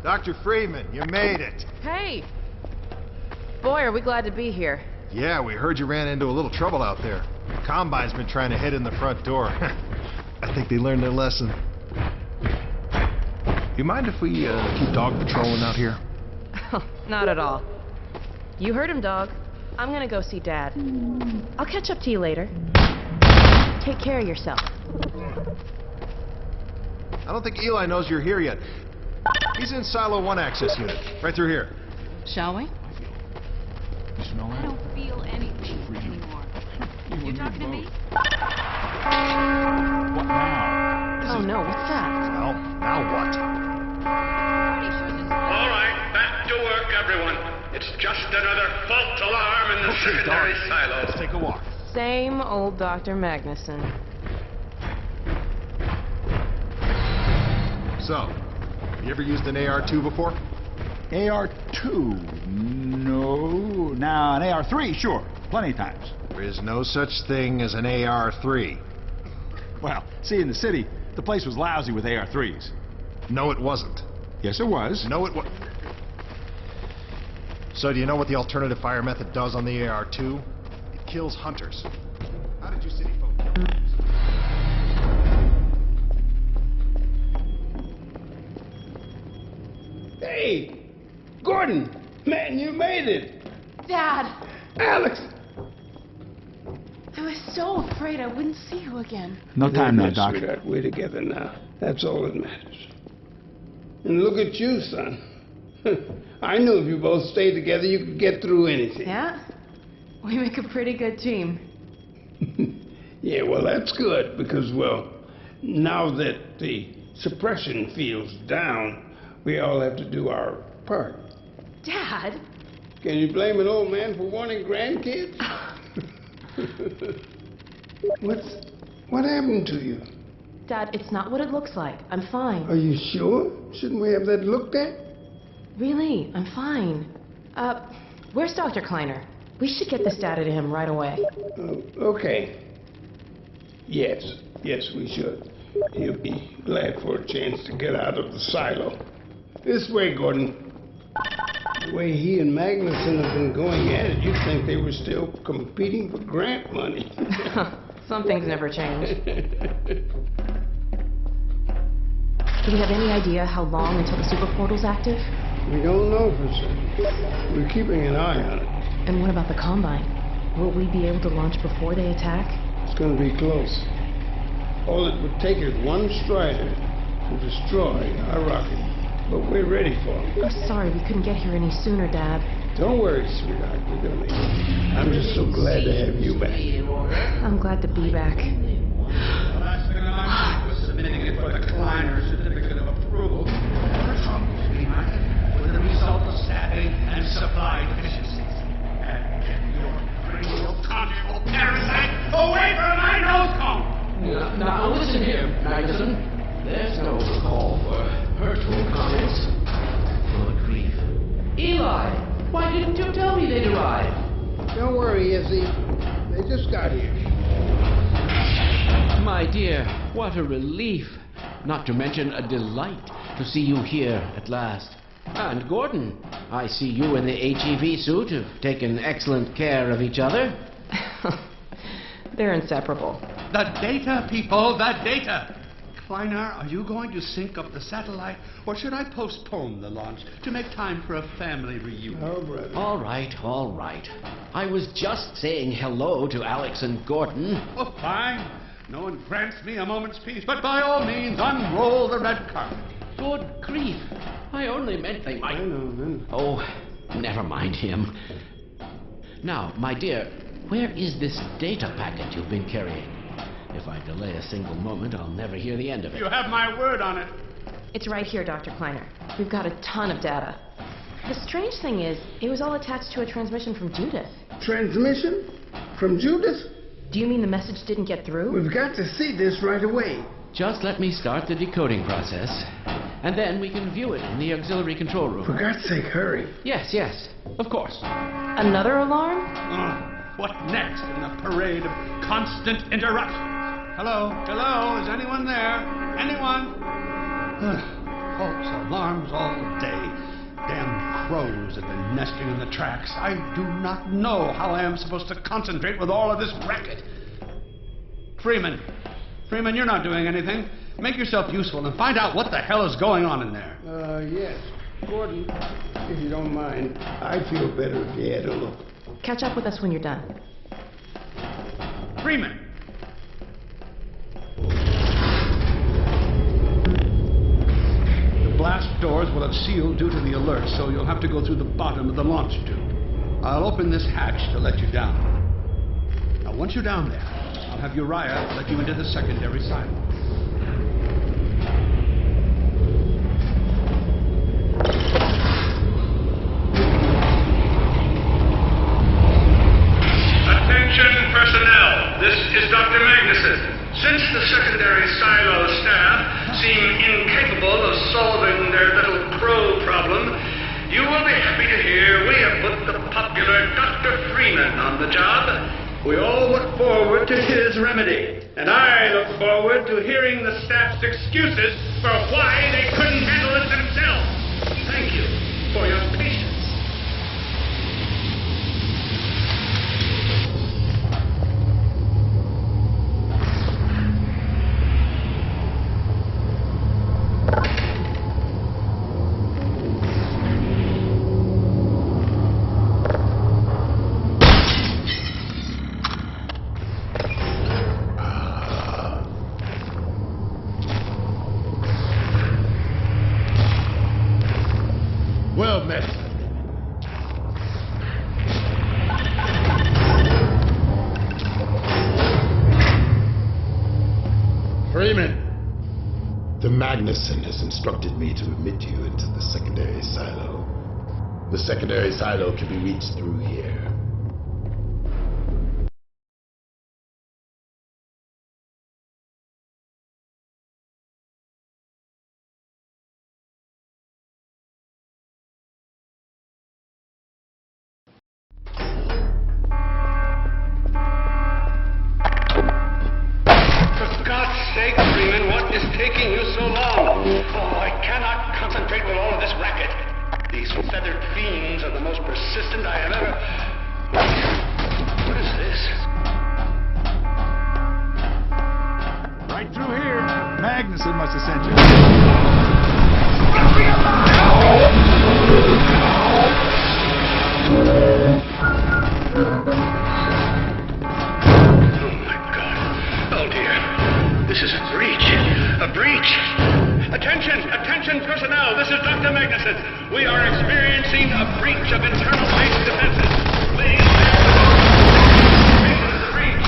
Dr. Freeman, you made it. Hey! Boy, are we glad to be here. Yeah, we heard you ran into a little trouble out there. Combine's been trying to head in the front door. I think they learned their lesson. You mind if we keep dog patrolling out here? Not at all. You heard him, dog. I'm gonna go see Dad. I'll catch up to you later. Take care of yourself. I don't think Eli knows you're here yet. He's in Silo 1 access unit, right through here. Shall we? You smell I that? don't feel anything anymore. You talking to me? What now? Oh no, what's that? Well, now what? All right, back to work, everyone. It's just another false alarm in the secondary silo. Let's take a walk. Same old Dr. Magnuson. So, you ever used an AR-2 before? AR-2? No. Now, an AR-3, sure. Plenty of times. There is no such thing as an AR-3. Well, see, in the city, the place was lousy with AR-3s. No, it wasn't. Yes, it was. No, it was. So, do you know what the alternative fire method does on the AR-2? It kills hunters. How did you city folk kill hunters? Hey, Gordon, man, you made it. Dad! Alex. I was so afraid I wouldn't see you again. No time now, Wait a minute, Doc. Sweetheart, we're together now. That's all that matters. And look at you, son. I knew if you both stayed together, you could get through anything. Yeah? We make a pretty good team. Yeah, well, that's good because, well, now that the suppression field's down, we all have to do our part. Dad? Can you blame an old man for wanting grandkids? What happened to you? Dad, it's not what it looks like. I'm fine. Are you sure? Shouldn't we have that looked at? Really, I'm fine. Where's Dr. Kleiner? We should get this data to him right away. Okay. Yes, we should. He'll be glad for a chance to get out of the silo. This way, Gordon. The way he and Magnuson have been going at it, you'd think they were still competing for grant money. Some things never change. Do we have any idea how long until the super portal's active? We don't know for certain. We're keeping an eye on it. And what about the Combine? Will we be able to launch before they attack? It's going to be close. All it would take is one Strider to destroy our rocket. But we're ready for him. I'm sorry we couldn't get here any sooner, Dad. Don't worry, sweetheart. We're going to make it. I'm just so glad to have you back. I'm glad to be back. The last thing on my mind was submitting it for the Kleiner certificate of approval. With the result of staffing and supply deficiencies. And get your cranial control parasite away from my nose cone! Now listen here, Magnuson. There's no call for hurtful comments. Good grief. Eli, why didn't you tell me they'd arrived? Don't worry, Izzy. They just got here. My dear, what a relief. Not to mention a delight to see you here at last. And Gordon, I see you in the HEV suit have taken excellent care of each other. They're inseparable. The data, people, the data! Kleiner, are you going to sync up the satellite, or should I postpone the launch to make time for a family reunion? Oh, brother. All right. I was just saying hello to Alex and Gordon. Oh, fine. No one grants me a moment's peace, but by all means, unroll the red carpet. Good grief. I only meant they might... I know. Oh, never mind him. Now, my dear, where is this data packet you've been carrying? If I delay a single moment, I'll never hear the end of it. You have my word on it. It's right here, Dr. Kleiner. We've got a ton of data. The strange thing is, it was all attached to a transmission from Judith. Transmission? From Judith? Do you mean the message didn't get through? We've got to see this right away. Just let me start the decoding process, and then we can view it in the auxiliary control room. For God's sake, hurry. Yes, of course. Another alarm? Oh, what next in the parade of constant interruptions? Hello? Is anyone there? Anyone? false alarms all day. Damn crows have been nesting in the tracks. I do not know how I am supposed to concentrate with all of this racket. Freeman, you're not doing anything. Make yourself useful and find out what the hell is going on in there. Yes. Gordon, if you don't mind, I'd feel better if you had a look. Catch up with us when you're done. Freeman! The blast doors will have sealed due to the alert, so you'll have to go through the bottom of the launch tube. I'll open this hatch to let you down. Now, once you're down there, I'll have Uriah let you into the secondary silo. Attention personnel, this is Dr. Magnuson. Since the secondary silo staff seem incapable of solving their little crow problem, you will be happy to hear we have put the popular Dr. Freeman on the job. We all look forward to his remedy, and I look forward to hearing the staff's excuses for why they couldn't handle it themselves. Thank you for your patience. Well met. Freeman! The Magnuson has instructed me to admit you into the secondary silo. The secondary silo can be reached through here. Sake, Freeman, what is taking you so long? Oh, I cannot concentrate with all of this racket. These feathered fiends are the most persistent I have ever... What is this? Right through here. Magnuson must have sent you. Oh, my God. Oh, dear. This is a breach. A breach. Attention personnel. This is Dr. Magnuson. We are experiencing a breach of internal base defenses. Please bear with us. The breach.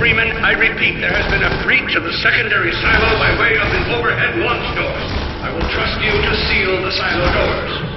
Freeman, I repeat, there has been a breach of the secondary silo by way of the overhead launch doors. I will trust you to seal the silo doors.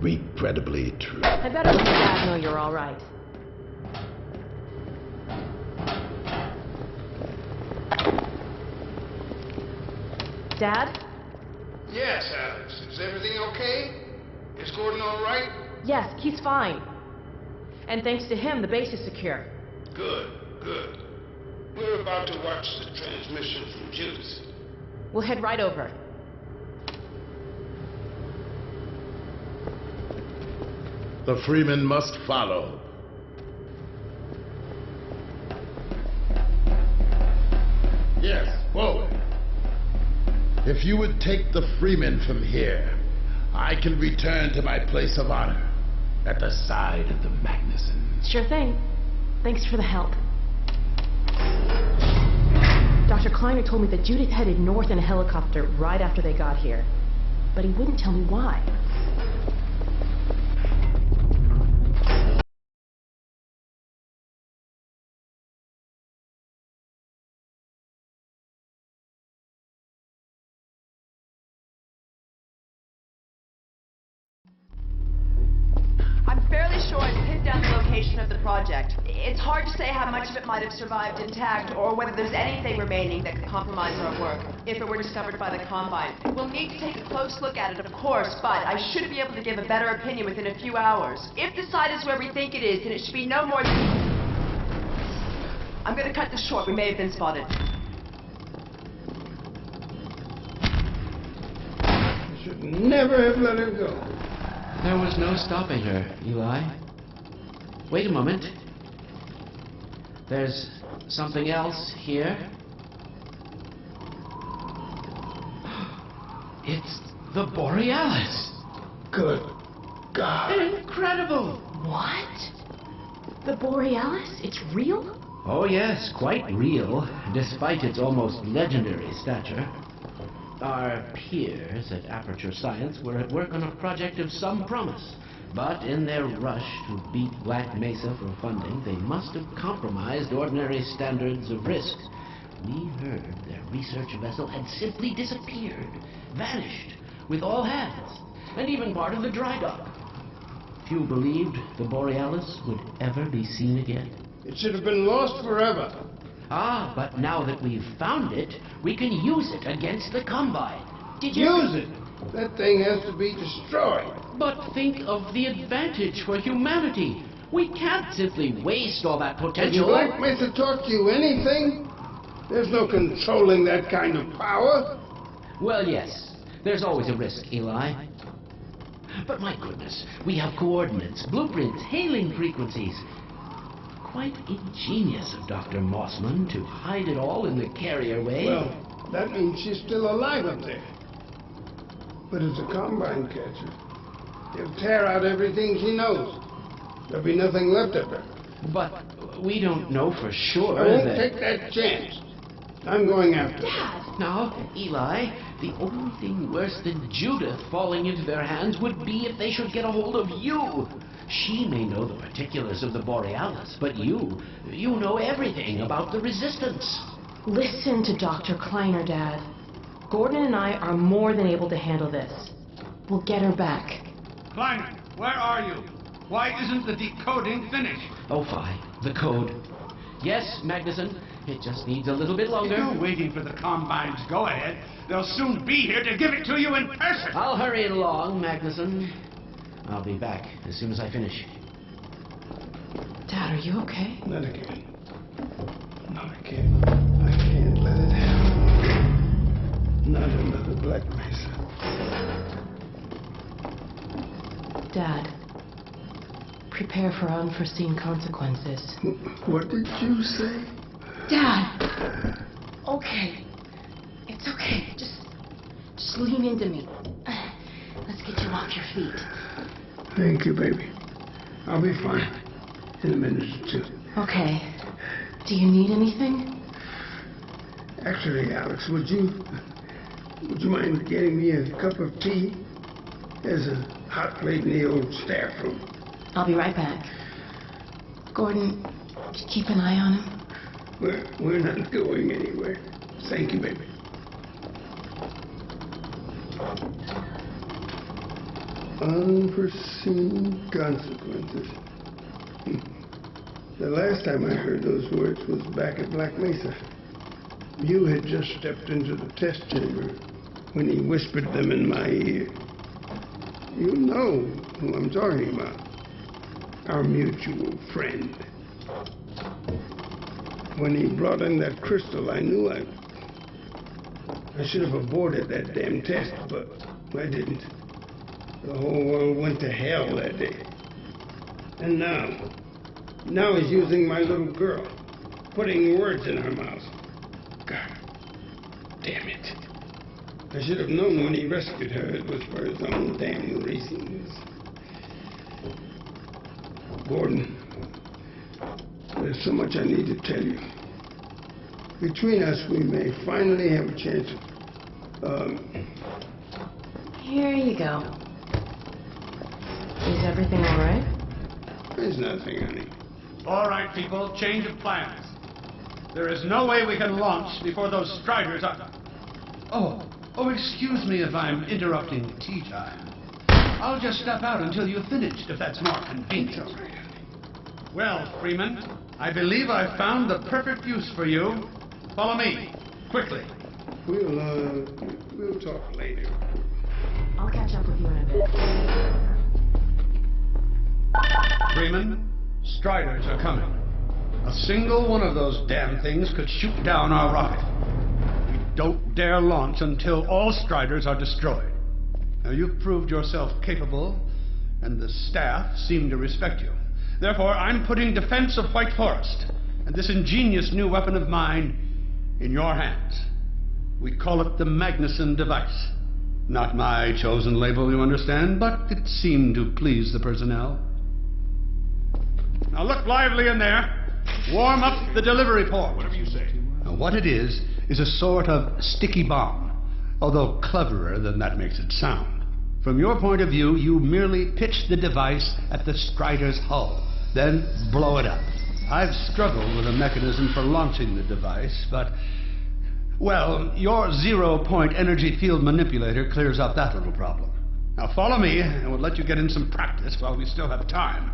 Regrettably true. I better let Dad know you're all right. Dad? Yes, Alex. Is everything okay? Is Gordon all right? Yes, he's fine. And thanks to him, the base is secure. Good, good. We're about to watch the transmission from Judas. We'll head right over. The Freeman must follow. Yes, forward. If you would take the Freeman from here, I can return to my place of honor at the side of the Magnuson. Sure thing. Thanks for the help. Dr. Kleiner told me that Judith headed north in a helicopter right after they got here. But he wouldn't tell me why. I'm fairly sure I've pinned down the location of the project. It's hard to say how much of it might have survived intact, or whether there's anything remaining that could compromise our work, if it were discovered by the Combine. We'll need to take a close look at it, of course, but I should be able to give a better opinion within a few hours. If the site is where we think it is, then it should be no more than... I'm gonna cut this short. We may have been spotted. I should never have let her go. There was no stopping her, Eli. Wait a moment. There's something else here. It's the Borealis. Good God. Incredible! What? The Borealis? It's real? Oh yes, quite real, despite its almost legendary stature. Our peers at Aperture Science were at work on a project of some promise, but in their rush to beat Black Mesa for funding, they must have compromised ordinary standards of risk. We heard their research vessel had simply disappeared, vanished, with all hands, and even part of the dry dock. Few believed the Borealis would ever be seen again. It should have been lost forever. Ah, but now that we've found it, we can use it against the Combine. Did you... Use it! That thing has to be destroyed. But think of the advantage for humanity. We can't simply waste all that Did potential. Black Mesa taught you anything? There's no controlling that kind of power. Well, yes. There's always a risk, Eli. But my goodness, we have coordinates, blueprints, hailing frequencies. Quite ingenious of Dr. Mossman to hide it all in the carrier way. Well, that means she's still alive up there. But as a Combine catcher, he'll tear out everything she knows. There'll be nothing left of her. But we don't know for sure I won't that... take that chance. I'm going after her. Now, Eli, the only thing worse than Judith falling into their hands would be if they should get a hold of you. She may know the particulars of the Borealis, but you know everything about the Resistance. Listen to Dr. Kleiner, Dad. Gordon and I are more than able to handle this. We'll get her back. Kleiner, where are you? Why isn't the decoding finished? Oh, fine. The code. Yes, Magnuson. It just needs a little bit If longer. you're waiting for the Combine's go-ahead, they'll soon be here to give it to you in person. I'll hurry it along, Magnuson. I'll be back as soon as I finish. Dad, are you okay? Not again. Not again. I can't let it happen. Not another Black Mesa. Dad, prepare for unforeseen consequences. What did you say? Dad! Okay. It's okay. Just lean into me. Let's get you off your feet. Thank you, baby. I'll be fine in a minute or two. Okay. Do you need anything? Actually, Alex, would you mind getting me a cup of tea? There's a hot plate in the old staff room. I'll be right back. Gordon, keep an eye on him. We're not going anywhere. Thank you, baby. Unforeseen consequences. The last time I heard those words was back at Black Mesa. You had just stepped into the test chamber when he whispered them in my ear. You know who I'm talking about. Our mutual friend. When he brought in that crystal, I knew I should have aborted that damn test, but I didn't. The whole world went to hell that day. And now he's using my little girl, putting words in her mouth. God damn it. I should have known when he rescued her it was for his own damn reasons. Gordon, there's so much I need to tell you. Between us, we may finally have a chance of, Here you go. Is everything all right? There's nothing, honey. All right, people, change of plans. There is no way we can launch before those Striders are... Oh, excuse me if I'm interrupting tea time. I'll just step out until you've finished, if that's more convenient. All right, honey. Well, Freeman, I believe I've found the perfect use for you. Follow me, quickly. We'll talk later. I'll catch up with you in a bit. Freeman, Striders are coming. A single one of those damn things could shoot down our rocket. We don't dare launch until all Striders are destroyed. Now, you've proved yourself capable, and the staff seem to respect you. Therefore, I'm putting defense of White Forest and this ingenious new weapon of mine in your hands. We call it the Magnuson device. Not my chosen label, you understand, but it seemed to please the personnel. Now look lively in there. Warm up the delivery port. Whatever you say. Now what it is a sort of sticky bomb, although cleverer than that makes it sound. From your point of view, you merely pitch the device at the Strider's hull, then blow it up. I've struggled with a mechanism for launching the device, but... well, your zero-point energy field manipulator clears up that little problem. Now follow me, and we'll let you get in some practice while we still have time.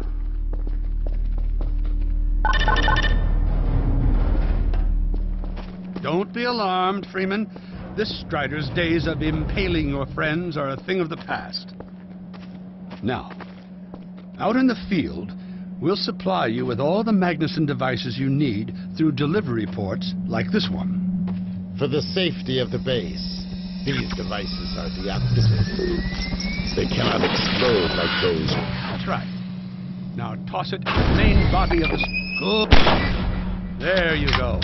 Don't be alarmed, Freeman. This Strider's days of impaling your friends are a thing of the past. Now, out in the field, we'll supply you with all the Magnuson devices you need through delivery ports like this one. For the safety of the base, these devices are deactivated. They cannot explode like those. That's right. Now toss it in the main body of the... Good. There you go.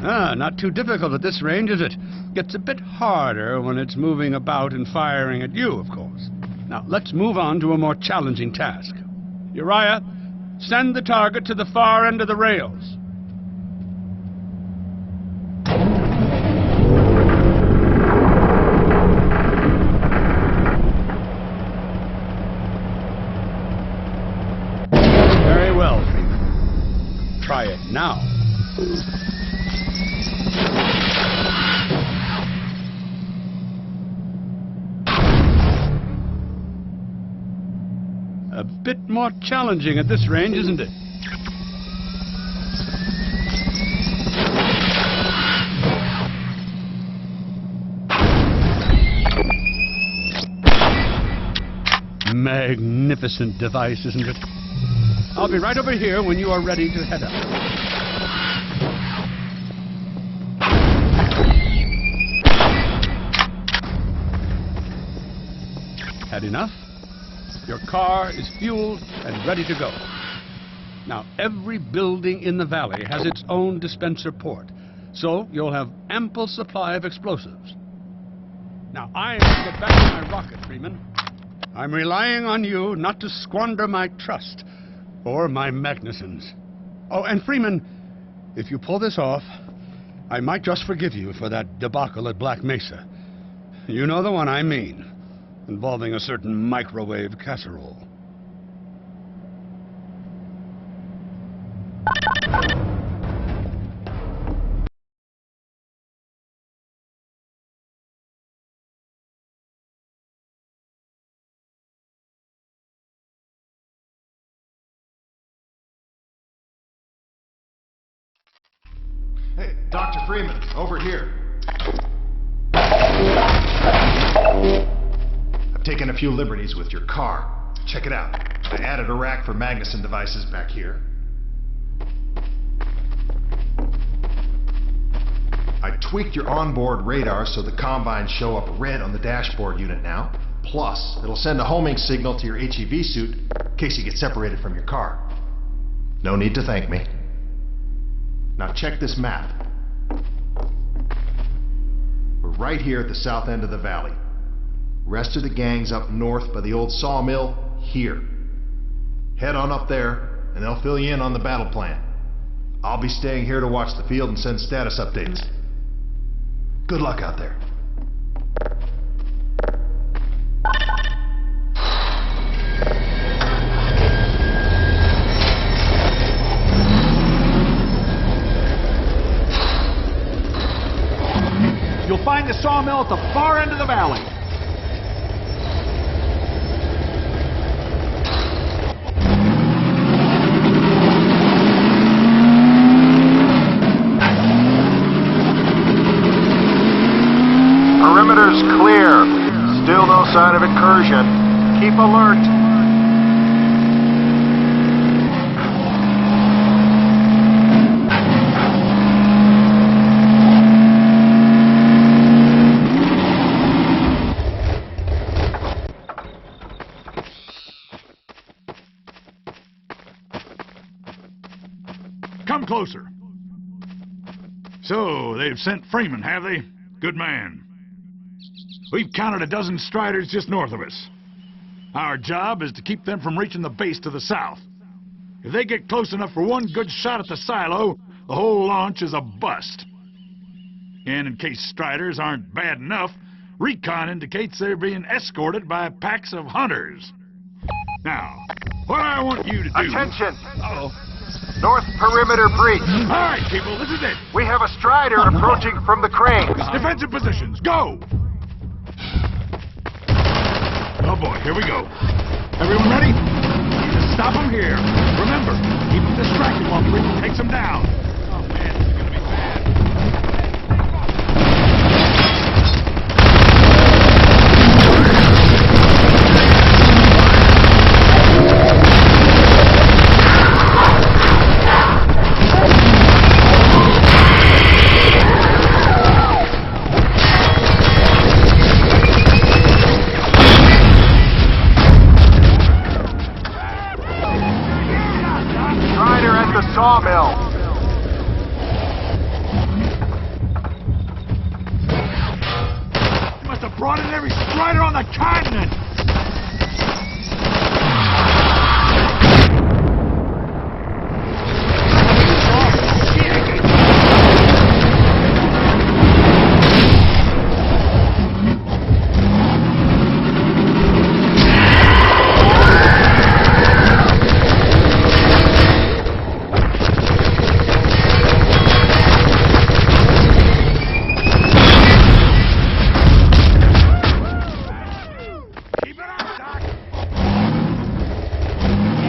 Not too difficult at this range, is it? Gets a bit harder when it's moving about and firing at you, of course. Now, let's move on to a more challenging task. Uriah, send the target to the far end of the rails. Very well, Freeman. Try it now. A bit more challenging at this range, isn't it? Magnificent device, isn't it? I'll be right over here when you are ready to head up. Had enough? Your car is fueled and ready to go. Now, every building in the valley has its own dispenser port, so you'll have ample supply of explosives. Now, I am to get back to my rocket, Freeman. I'm relying on you not to squander my trust, or my Magnusons. Oh, and Freeman, if you pull this off, I might just forgive you for that debacle at Black Mesa. You know the one I mean. Involving a certain microwave casserole. Hey, Dr. Freeman, over here. I've taken a few liberties with your car. Check it out. I added a rack for Magnuson devices back here. I tweaked your onboard radar so the combines show up red on the dashboard unit now. Plus, it'll send a homing signal to your HEV suit in case you get separated from your car. No need to thank me. Now check this map. We're right here at the south end of the valley. Rest of the gang's up north by the old sawmill here. Head on up there, and they'll fill you in on the battle plan. I'll be staying here to watch the field and send status updates. Good luck out there. You'll find the sawmill at the far end of the valley. Perimeter's clear. Still no sign of incursion. Keep alert. Come closer. So, they've sent Freeman, have they? Good man. We've counted a dozen Striders just north of us. Our job is to keep them from reaching the base to the south. If they get close enough for one good shot at the silo, the whole launch is a bust. And in case Striders aren't bad enough, recon indicates they're being escorted by packs of hunters. Now, what I want you to do... Attention! Uh-oh. North perimeter breach. All right, people, this is it. We have a Strider approaching from the cranes. Defensive positions, go! Oh boy, here we go. Everyone ready? Just stop them here. Remember, keep them distracted while Freeman takes them down. Oh man, this is gonna be bad. Sawmill. You must have brought in every strider on the continent.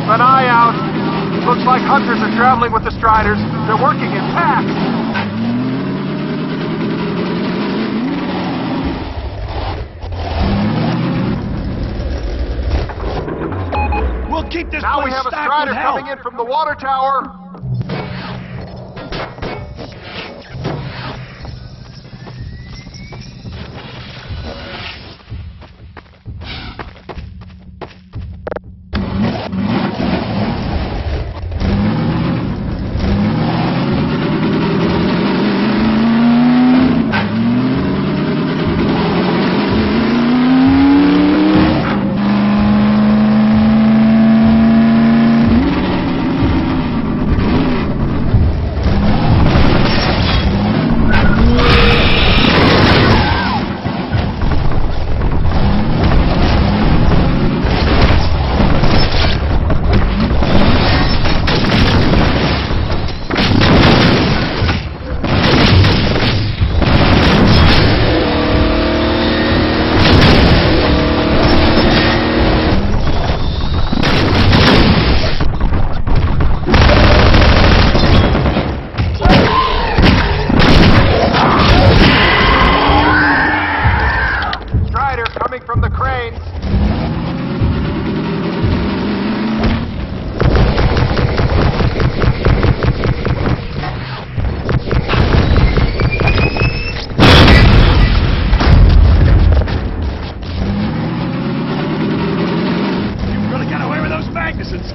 An eye out. Looks like hunters are traveling with the Striders. They're working in packs. We'll keep this Now we place have a stocked Strider with help. coming in from the water tower. From the cranes. You really got away with those Magnusons.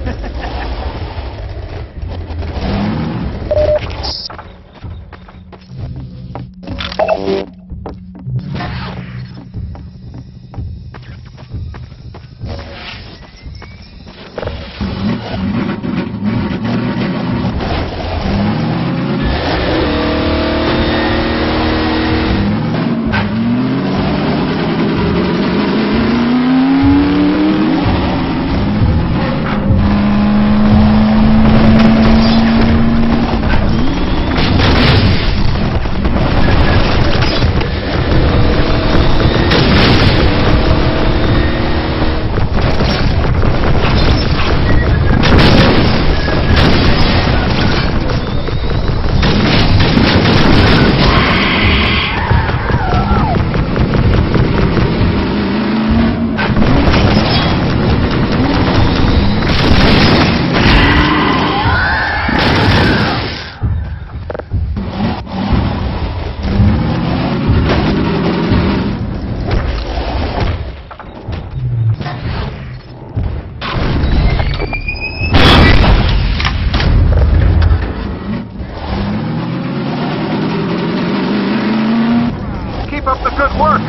Up the good work.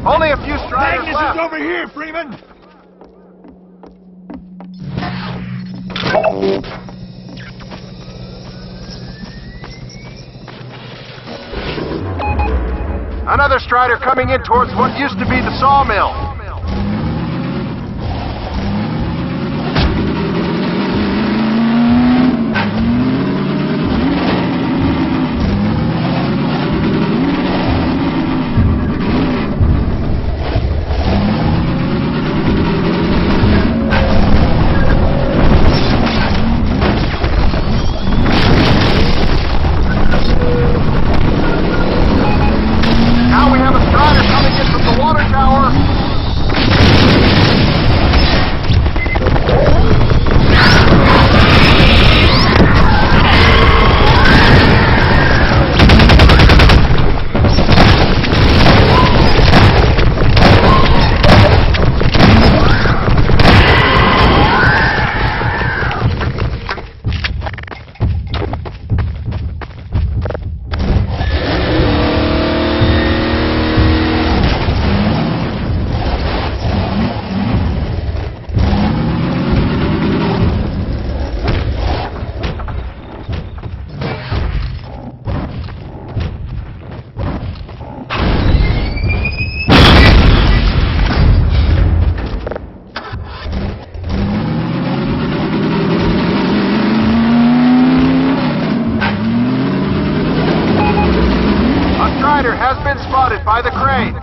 Only a few Striders Magnus left. is over here, Freeman. Another Strider coming in towards what used to be the sawmill. crates!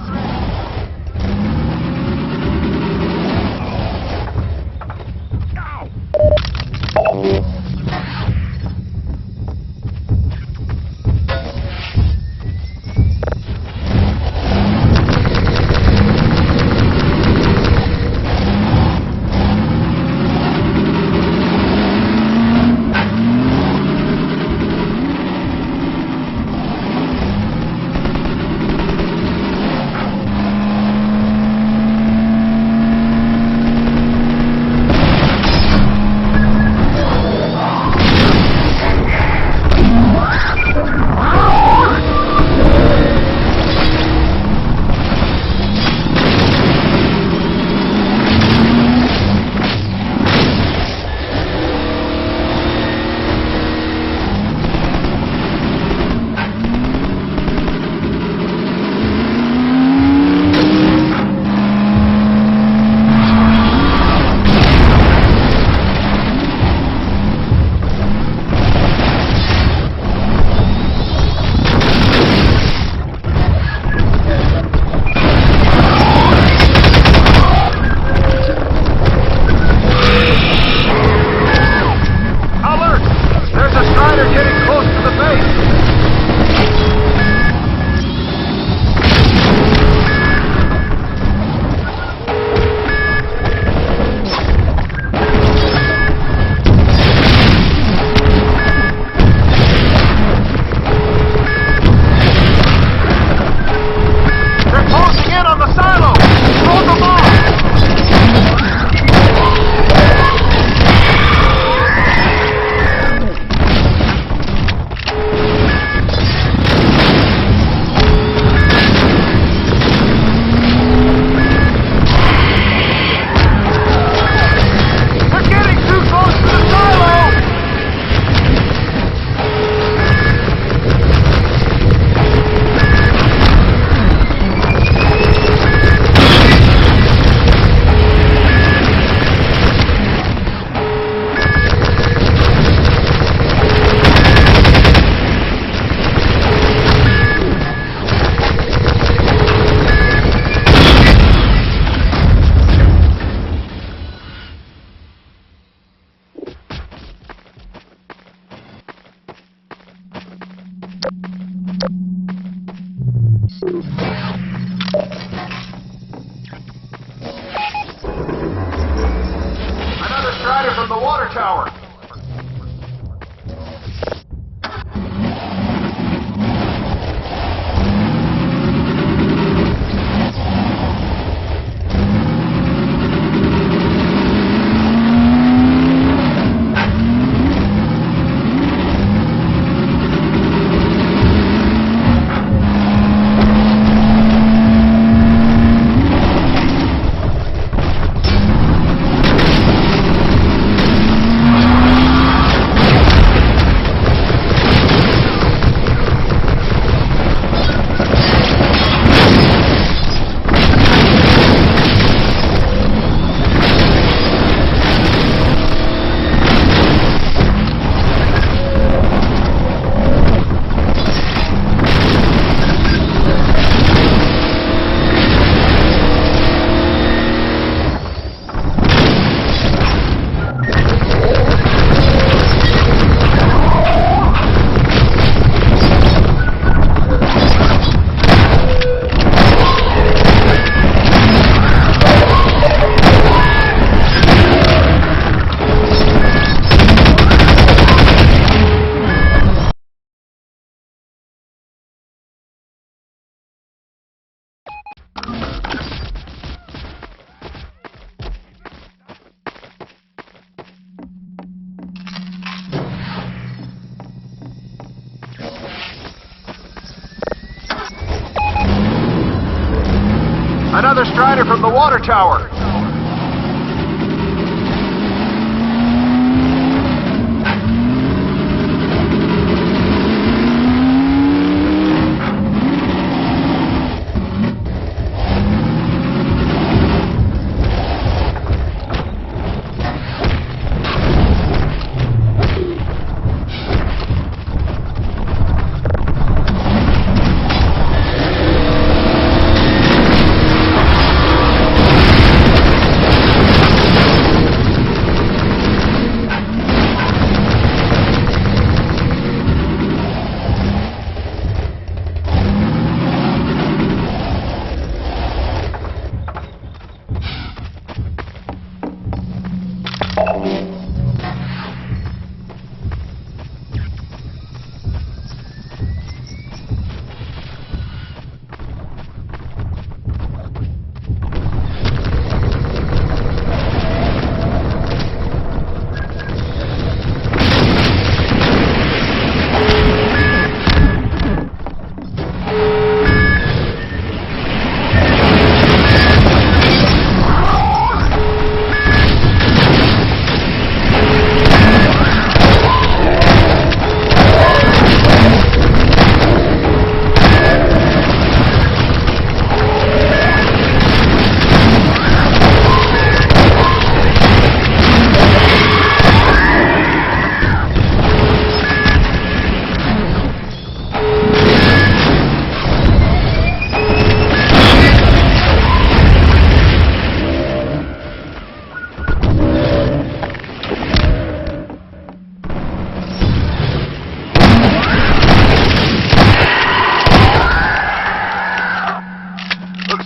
Another strider from the water tower. Another strider from the water tower.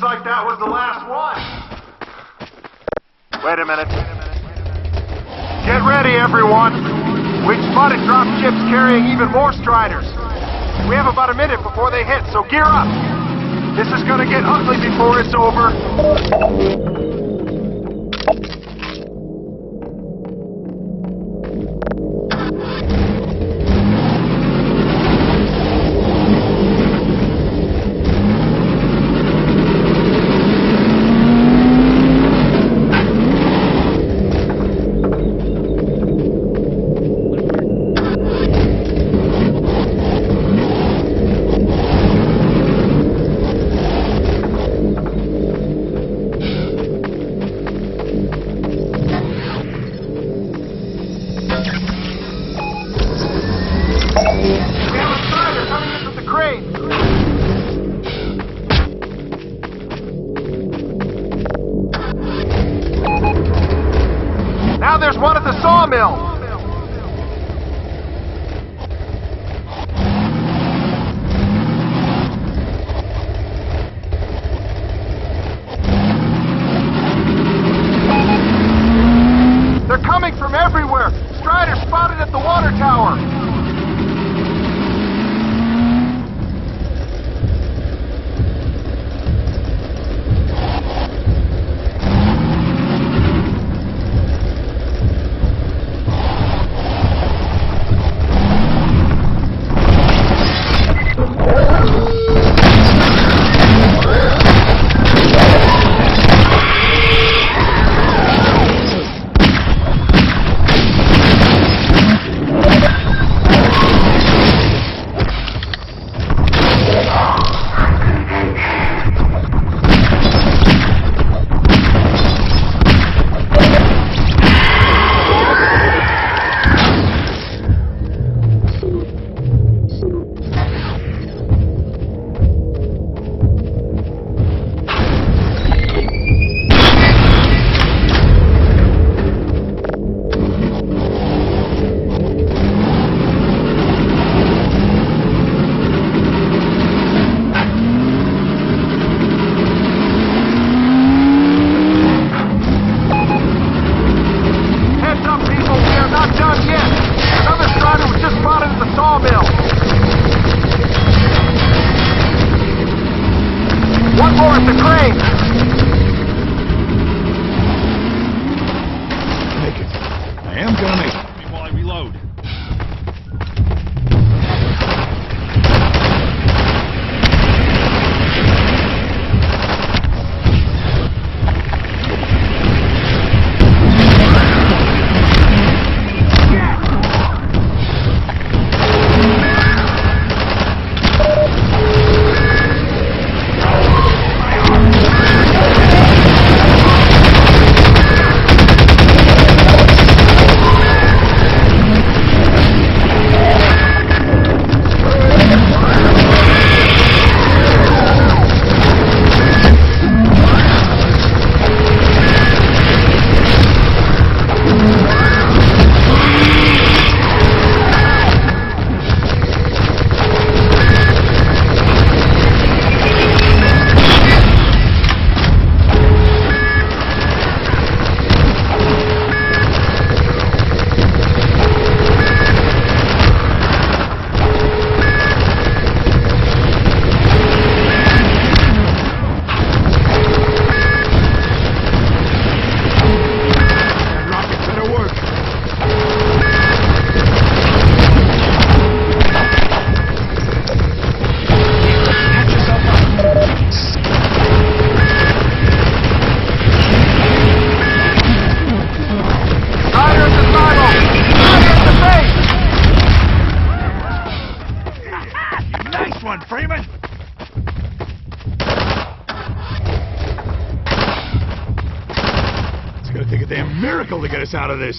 like that was the last one. Wait a minute. Get ready, everyone. We've spotted drop ships carrying even more Striders. We have about a minute before they hit, so gear up. This is gonna get ugly before it's over. There's one at the sawmill. They're coming from everywhere. Strider spotted at the water tower. One more at the crane! Make it. I am gonna make it. While I reload. Freeman! It's gonna take a damn miracle to get us out of this.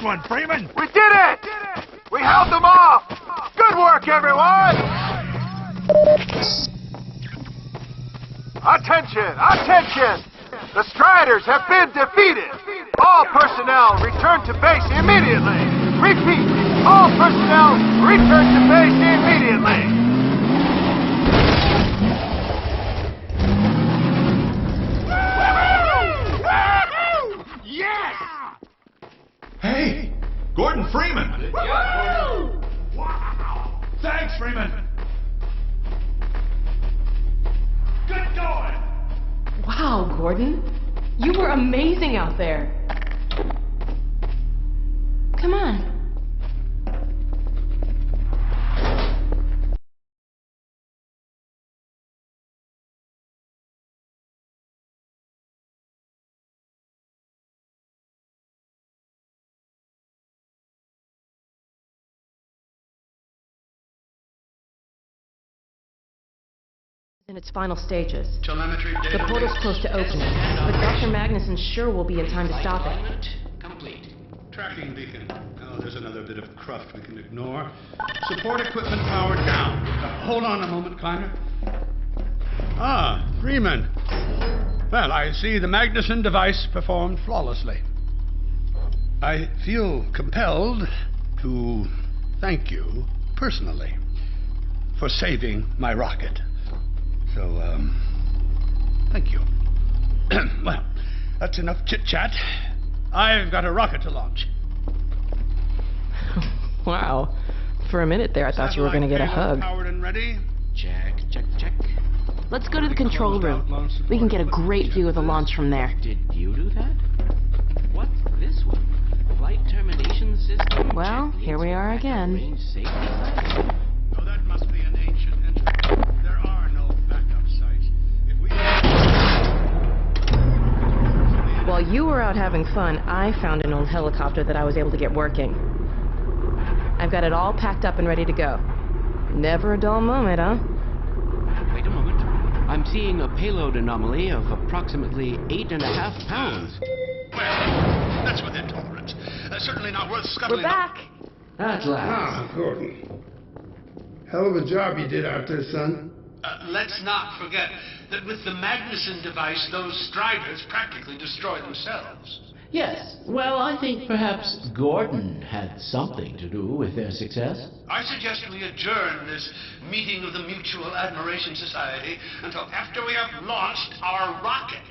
one, Freeman! We did it! We held them off! Good work, everyone! Attention! Attention! The Striders have been defeated! All personnel return to base immediately! Repeat! All personnel return to base immediately! Hey! Gordon Freeman! Yeah, Wow! Thanks, Freeman! Good going! Wow, Gordon. You were amazing out there. Come on. In its final stages. Telemetry The data. portal's close to opening, but Dr. Magnuson sure will be in time to stop it. Complete. Tracking beacon. Oh, there's another bit of cruft we can ignore. Support equipment powered down. Hold on a moment, Kleiner. Ah, Freeman. Well, I see the Magnuson device performed flawlessly. I feel compelled to thank you personally for saving my rocket. So, thank you. Well, that's enough chit-chat. I've got a rocket to launch. Wow. For a minute there, I thought you were going to get a hug. Powered and ready. Check, check, check. Let's go to the control room. We can get a great view of the launch from there. Did you do that? What's this one? Flight termination system. Well, here we are again. Range safety sites. Oh, that must be an ancient entry. There are no backup sites. If we... While you were out having fun, I found an old helicopter that I was able to get working. I've got it all packed up and ready to go. Never a dull moment, huh? Wait a moment. I'm seeing a payload anomaly of approximately 8.5 pounds. Well, that's within tolerance. Certainly not worth scuttling. We're back! At last. Ah, Gordon. Hell of a job you did out there, son. Let's not forget that with the Magnuson device, those Striders practically destroy themselves. Yes. Well, I think perhaps Gordon had something to do with their success. I suggest we adjourn this meeting of the Mutual Admiration Society until after we have launched our rocket.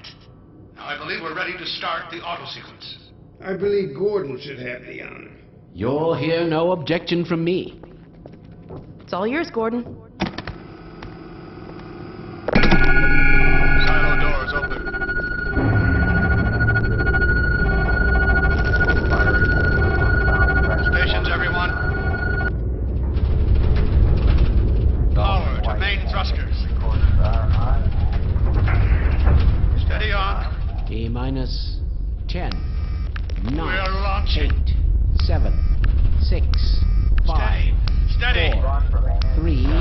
Now, I believe we're ready to start the auto sequence. I believe Gordon should have the honor. You'll hear no objection from me. It's all yours, Gordon. Silo doors open. Stations, everyone. Power to main thrusters. Steady on. T minus 10, 9, We're launching. 8, 7, 6, 5, Steady. 4, 3, 2, 1.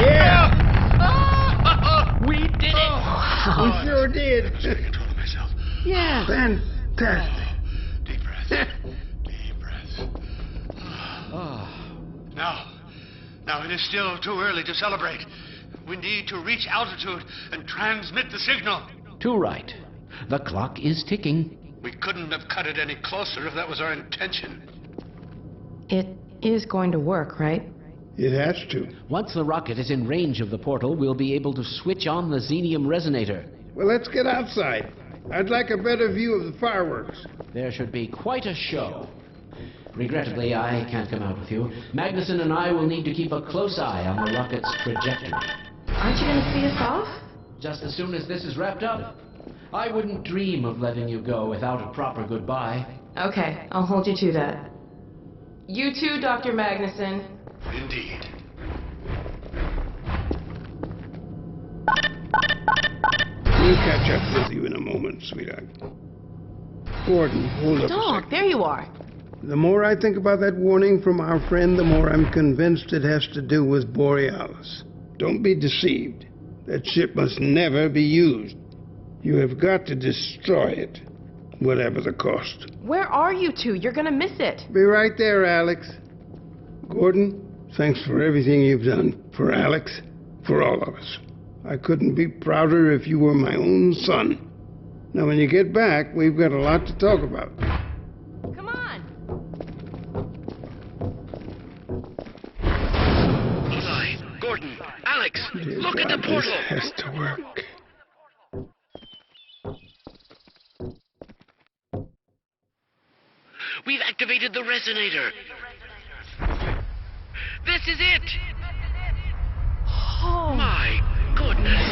Yeah! We did it! We sure did. I can't control myself. Yes! Fantastic. Deep breath. Deep breath. Now it is still too early to celebrate. We need to reach altitude and transmit the signal. Too right. The clock is ticking. We couldn't have cut it any closer if that was our intention. It is going to work, right? It has to. Once the rocket is in range of the portal, we'll be able to switch on the xenium resonator. Well, let's get outside. I'd like a better view of the fireworks. There should be quite a show. Regrettably, I can't come out with you. Magnuson and I will need to keep a close eye on the rocket's trajectory. Aren't you going to see us off? Just as soon as this is wrapped up. I wouldn't dream of letting you go without a proper goodbye. Okay, I'll hold you to that. You too, Dr. Magnuson. Indeed. We'll catch up with you in a moment, sweetheart. Gordon, hold up a Dog, second. there you are. The more I think about that warning from our friend, the more I'm convinced it has to do with Borealis. Don't be deceived. That ship must never be used. You have got to destroy it, whatever the cost. Where are you two? You're gonna miss it. Be right there, Alex. Gordon, thanks for everything you've done. For Alex, for all of us. I couldn't be prouder if you were my own son. Now, when you get back, we've got a lot to talk about. Come on. Eli, Gordon, Alex, Dear look God, at the portal. This has to work. We've activated the resonator. This is it. Oh. My goodness.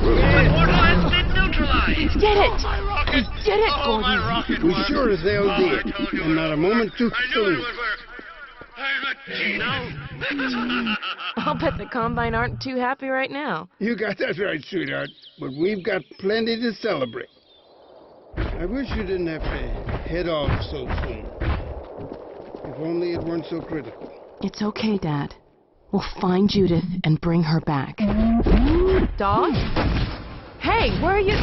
The portal has been neutralized. You did it. My rocket! You did it, Oh, my Gordon. rocket We worked. sure as hell Oh, did. I told you And it not a would moment work. too I knew soon. it would work. I'm a genius. I'll bet the Combine aren't too happy right now. You got that right, sweetheart. But we've got plenty to celebrate. I wish you didn't have to head off so soon. If only it weren't so critical. It's okay, Dad. We'll find Judith and bring her back. Dog? Hey, where are you?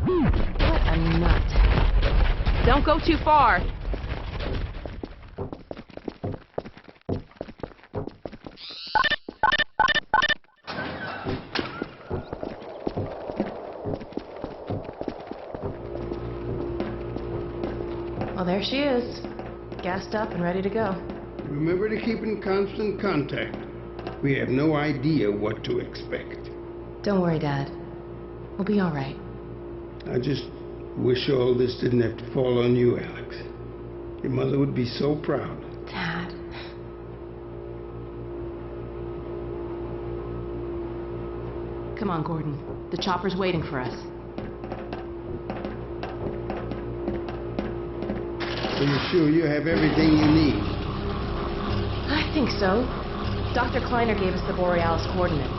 What a nut. Don't go too far. Well, there she is. Gassed up and ready to go. Remember to keep in constant contact. We have no idea what to expect. Don't worry, Dad. We'll be all right. I just wish all this didn't have to fall on you, Alex. Your mother would be so proud. Dad. Come on, Gordon. The chopper's waiting for us. Are you sure you have everything you need? I think so. Dr. Kleiner gave us the Borealis coordinates.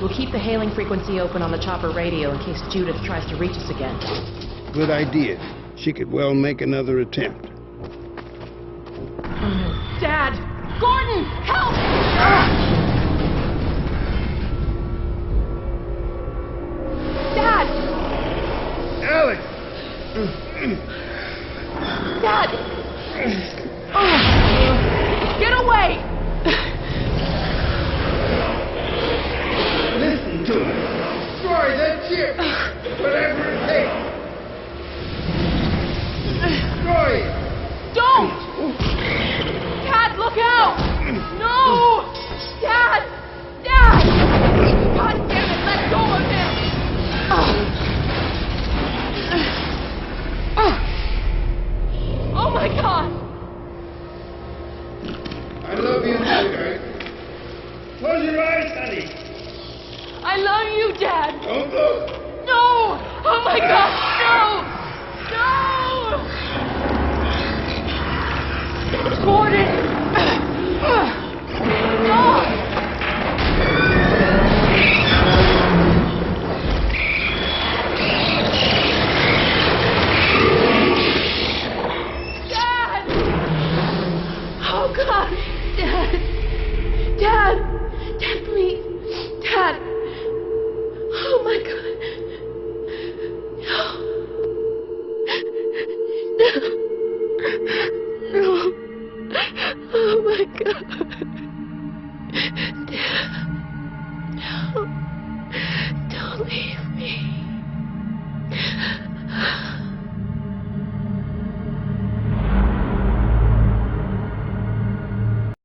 We'll keep the hailing frequency open on the chopper radio in case Judith tries to reach us again. Good idea. She could well make another attempt. Dad! Gordon! Help! Dad! Alex! Dad! Get away! Listen to me. Destroy that ship. Whatever it takes. Destroy it. Don't! Dad, look out! No! Dad! Dad! God damn it, let go of him! Oh my God! I love you, sweetheart. Close your eyes, honey. I love you, Dad! Don't look. No! Oh my God! No! No! Gordon! Oh! Dad! Oh God! Dad! Dad!